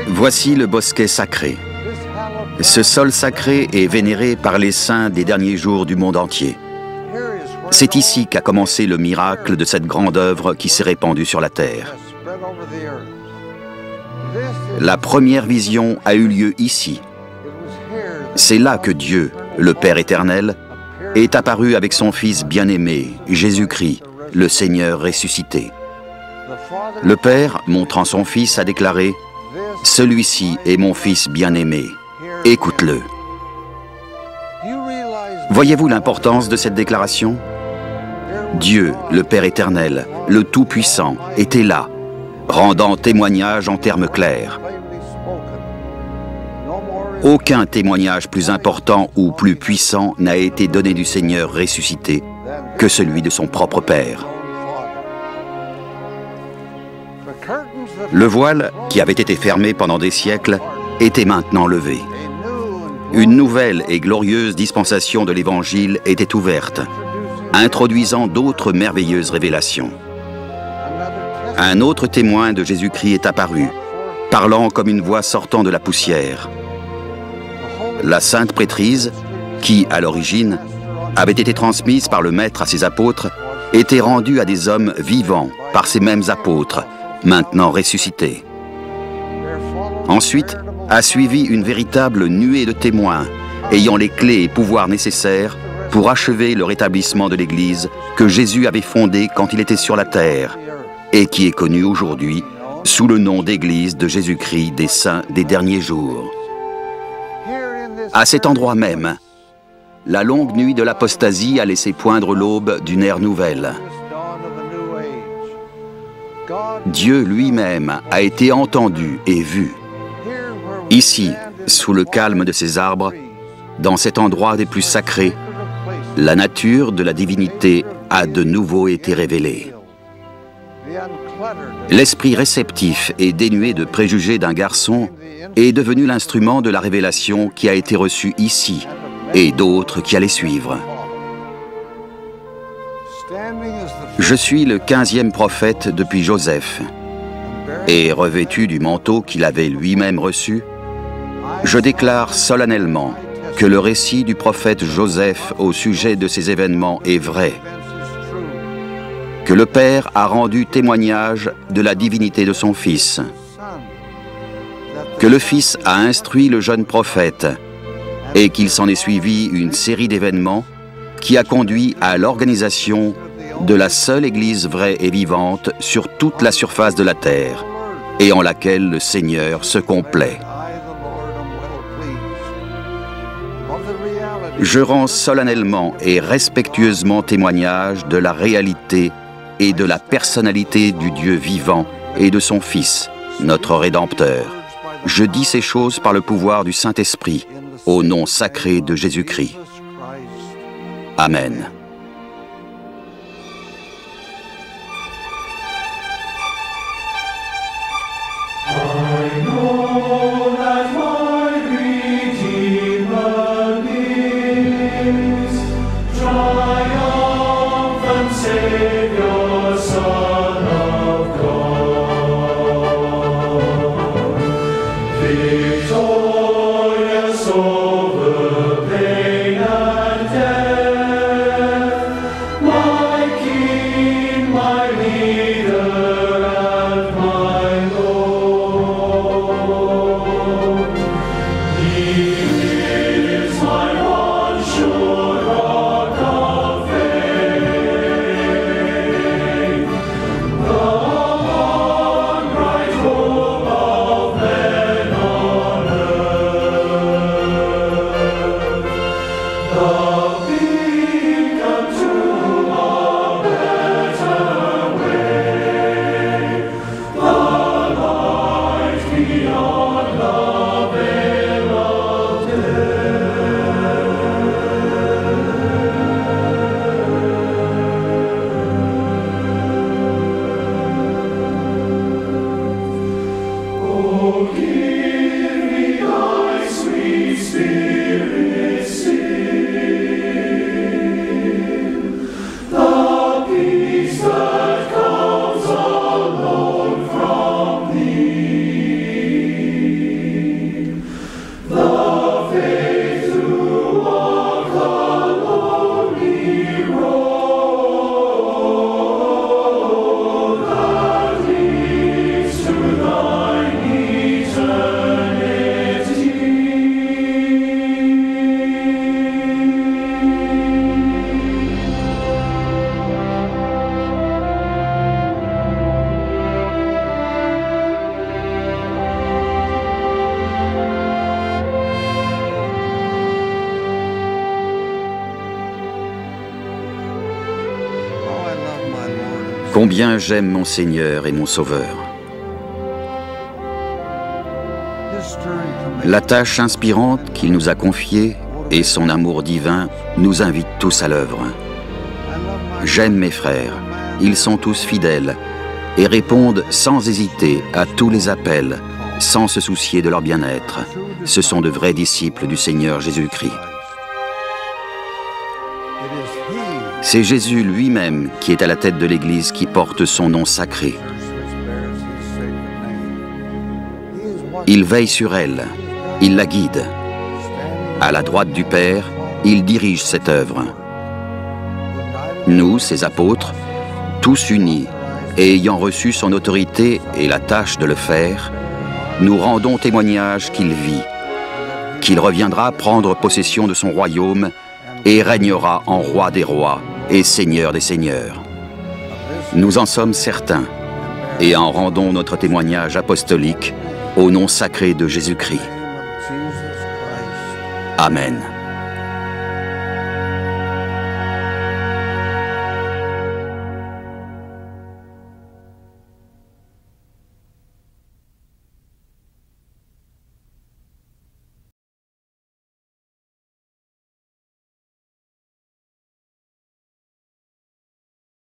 Voici le bosquet sacré. Ce sol sacré est vénéré par les saints des derniers jours du monde entier. C'est ici qu'a commencé le miracle de cette grande œuvre qui s'est répandue sur la terre. La première vision a eu lieu ici. C'est là que Dieu, le Père éternel, est apparu avec son Fils bien-aimé, Jésus-Christ, le Seigneur ressuscité. Le Père, montrant son Fils, a déclaré « Celui-ci est mon Fils bien-aimé, écoute-le ». Voyez-vous l'importance de cette déclaration? Dieu, le Père éternel, le Tout-Puissant, était là, rendant témoignage en termes clairs. Aucun témoignage plus important ou plus puissant n'a été donné du Seigneur ressuscité que celui de son propre Père. Le voile, qui avait été fermé pendant des siècles, était maintenant levé. Une nouvelle et glorieuse dispensation de l'Évangile était ouverte, introduisant d'autres merveilleuses révélations. Un autre témoin de Jésus-Christ est apparu, parlant comme une voix sortant de la poussière. La sainte prêtrise, qui, à l'origine, avait été transmise par le Maître à ses apôtres, était rendue à des hommes vivants par ces mêmes apôtres, maintenant ressuscités. Ensuite, a suivi une véritable nuée de témoins, ayant les clés et pouvoirs nécessaires pour achever le rétablissement de l'Église que Jésus avait fondée quand il était sur la terre, et qui est connue aujourd'hui sous le nom d'Église de Jésus-Christ des Saints des derniers jours. À cet endroit même, la longue nuit de l'apostasie a laissé poindre l'aube d'une ère nouvelle. Dieu lui-même a été entendu et vu. Ici, sous le calme de ces arbres, dans cet endroit des plus sacrés, la nature de la divinité a de nouveau été révélée. L'esprit réceptif et dénué de préjugés d'un garçon est devenu l'instrument de la révélation qui a été reçue ici et d'autres qui allaient suivre. Je suis le 15e prophète depuis Joseph, et revêtu du manteau qu'il avait lui-même reçu, je déclare solennellement que le récit du prophète Joseph au sujet de ces événements est vrai, que le Père a rendu témoignage de la divinité de son Fils, que le Fils a instruit le jeune prophète et qu'il s'en est suivi une série d'événements qui a conduit à l'organisation de la seule Église vraie et vivante sur toute la surface de la terre et en laquelle le Seigneur se complaît. Je rends solennellement et respectueusement témoignage de la réalité et de la personnalité du Dieu vivant et de son Fils, notre Rédempteur. Je dis ces choses par le pouvoir du Saint-Esprit, au nom sacré de Jésus-Christ. Amen. Victorious over pain and death. Combien j'aime mon Seigneur et mon Sauveur. La tâche inspirante qu'il nous a confiée et son amour divin nous invitent tous à l'œuvre. J'aime mes frères, ils sont tous fidèles et répondent sans hésiter à tous les appels, sans se soucier de leur bien-être. Ce sont de vrais disciples du Seigneur Jésus-Christ. C'est Jésus lui-même qui est à la tête de l'Église qui porte son nom sacré. Il veille sur elle, il la guide. À la droite du Père, il dirige cette œuvre. Nous, ses apôtres, tous unis et ayant reçu son autorité et la tâche de le faire, nous rendons témoignage qu'il vit, qu'il reviendra prendre possession de son royaume et régnera en roi des rois et seigneur des seigneurs. Nous en sommes certains et en rendons notre témoignage apostolique au nom sacré de Jésus-Christ. Amen.